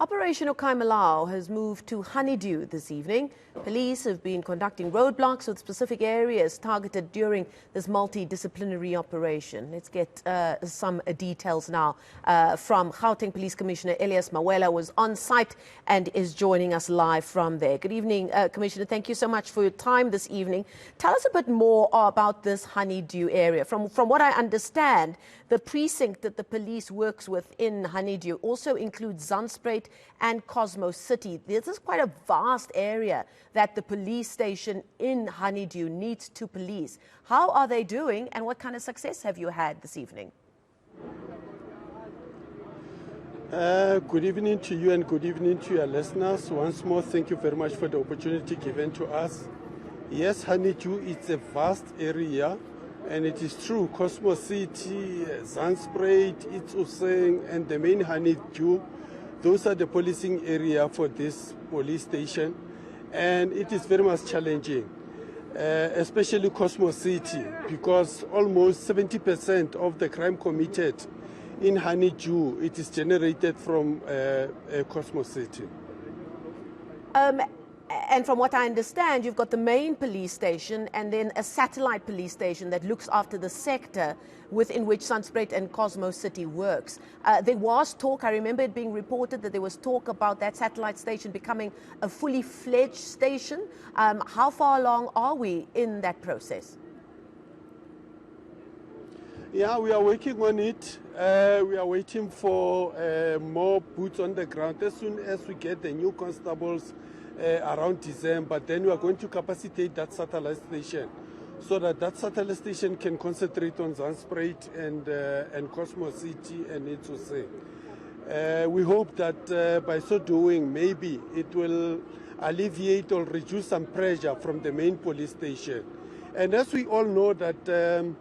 Operation O Kae Molao has moved to Honeydew this evening. Police have been conducting roadblocks with specific areas targeted during this multidisciplinary operation. Let's get some details now from Gauteng Police Commissioner Elias Mawela, who was on site and is joining us live from there. Good evening, Commissioner. Thank you so much for your time this evening. Tell us a bit more about this Honeydew area. From what I understand, the precinct that the police works with in Honeydew also includes Zandspruit and Cosmo City. This is quite a vast area that the police station in Honeydew needs to police. How are they doing, and what kind of success have you had this evening? Good evening to you and good evening to your listeners. Once more, thank you very much for the opportunity given to us. Yes, Honeydew is a vast area, and it is true, Cosmo City, Zandspruit, Itsoseng, and the main Honeydew, those are the policing area for this police station, and it is very much challenging, especially Cosmo City, because almost 70% of the crime committed in Honeydew, it is generated from Cosmo City. And from what I understand, you've got the main police station and then a satellite police station that looks after the sector within which Zandspruit and Cosmo City works. There was talk, I remember it being reported that there was talk about that satellite station becoming a fully fledged station. How far along are we in that process? Yeah, we are working on it. We are waiting for more boots on the ground. As soon as we get the new constables around December, then we are going to capacitate that satellite station so that satellite station can concentrate on Zandspruit and Cosmo City and Itsoseng. We hope that by so doing, maybe it will alleviate or reduce some pressure from the main police station. And as we all know that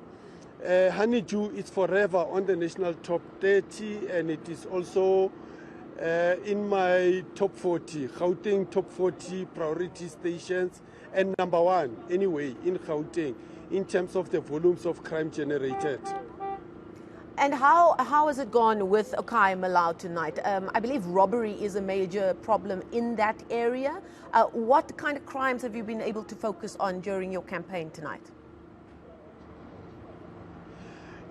Honeydew is forever on the national top 30, and it is also in my top 40, Gauteng top 40 priority stations, and number one anyway in Gauteng in terms of the volumes of crime generated. And how has it gone with O Kae Molao tonight? I believe robbery is a major problem in that area. What kind of crimes have you been able to focus on during your campaign tonight?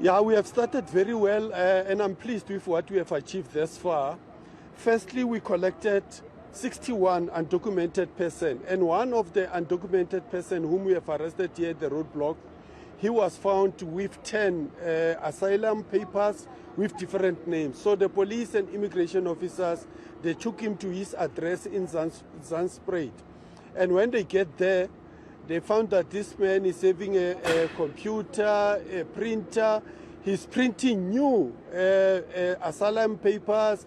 Yeah, we have started very well, and I'm pleased with what we have achieved thus far. Firstly, we collected 61 undocumented persons, and one of the undocumented persons whom we have arrested here at the roadblock, he was found with 10 asylum papers with different names. So the police and immigration officers, they took him to his address in Zandspruit. And when they get there, they found that this man is having a computer, a printer. He's printing new asylum papers,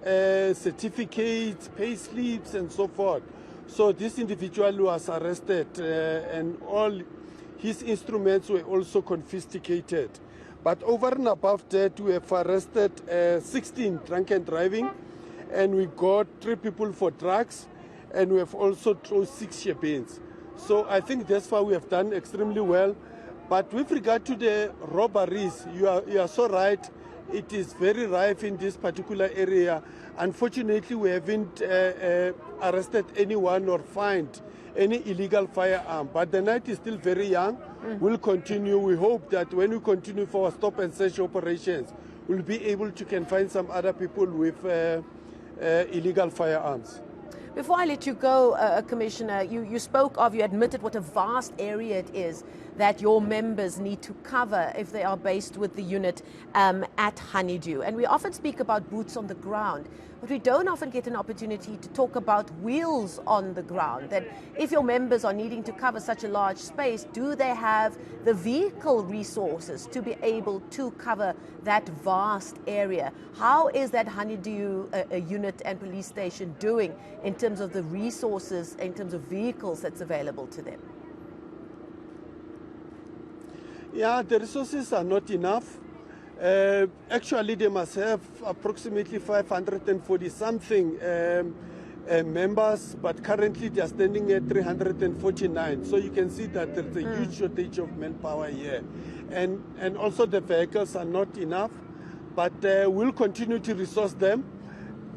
certificates, pay slips, and so forth. So this individual was arrested, and all his instruments were also confiscated. But over and above that, we have arrested 16 drunken driving, and we got 3 people for drugs, and we have also thrown 6 shebens. So I think thus far we have done extremely well. But with regard to the robberies, you are so right. It is very rife in this particular area. Unfortunately, we haven't arrested anyone or fined any illegal firearm. But the night is still very young. We'll continue. We hope that when we continue for our stop and search operations, we'll be able to can find some other people with illegal firearms. Before I let you go, Commissioner, you spoke of, you admitted what a vast area it is that your members need to cover if they are based with the unit at Honeydew. And we often speak about boots on the ground, but we don't often get an opportunity to talk about wheels on the ground. That if your members are needing to cover such a large space, do they have the vehicle resources to be able to cover that vast area? How is that Honeydew unit and police station doing in terms of the resources, in terms of vehicles that's available to them? Yeah, the resources are not enough. Actually, they must have approximately 540-something members, but currently they are standing at 349. So you can see that there's a huge shortage of manpower here. And also the vehicles are not enough, but we'll continue to resource them.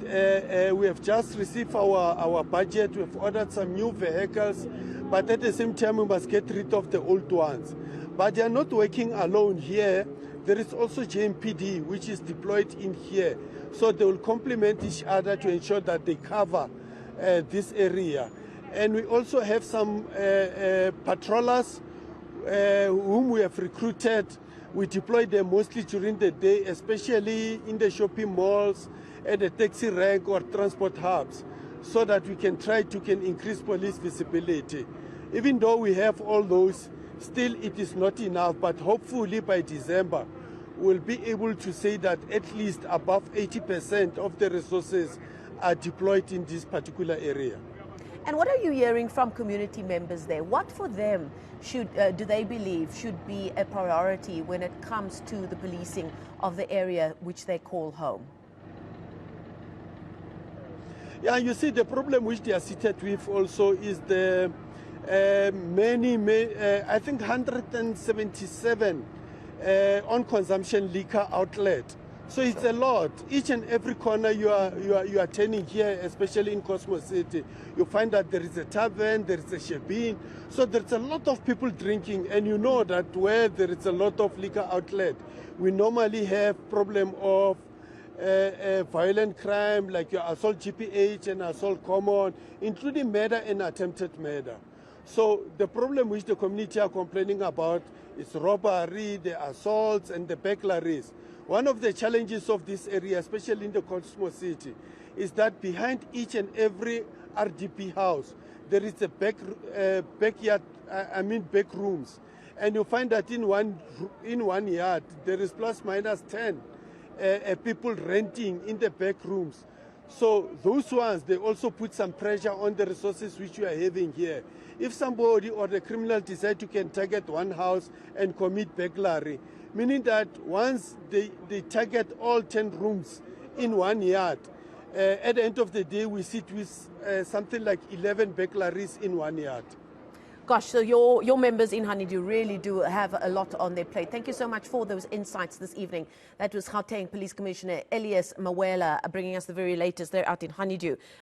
we have just received our budget. We have ordered some new vehicles, but at the same time we must get rid of the old ones. But they are not working alone here. There is also JMPD, which is deployed in here. So they will complement each other to ensure that they cover this area. And we also have some patrollers whom we have recruited. We deploy them mostly during the day, especially in the shopping malls, at the taxi rank or transport hubs, so that we can try to increase police visibility. Even though we have all those, still it is not enough, but hopefully by December, we'll be able to say that at least above 80% of the resources are deployed in this particular area. And what are you hearing from community members there? What for them do they believe should be a priority when it comes to the policing of the area which they call home? Yeah, you see, the problem which they are seated with also is the I think 177 on consumption liquor outlet. So it's a lot. Each and every corner you are turning here, especially in Cosmo City, you find that there is a tavern, there is a shebeen. So there's a lot of people drinking, and you know that where there is a lot of liquor outlet, we normally have problem of violent crime like your assault GPH and assault common, including murder and attempted murder. So the problem which the community are complaining about is robbery, the assaults and the burglaries. One of the challenges of this area, especially in the Cosmo City, is that behind each and every RDP house, there is a back rooms. And you find that in one yard, there is plus minus 10 people renting in the back rooms. So those ones, they also put some pressure on the resources which we are having here. If somebody or the criminal decide to can target one house and commit burglary, meaning that once they target all 10 rooms in one yard, at the end of the day, we sit with something like 11 burglaries in one yard. Gosh, so your members in Honeydew really do have a lot on their plate. Thank you so much for those insights this evening. That was Gauteng Police Commissioner Elias Mawela bringing us the very latest there out in Honeydew.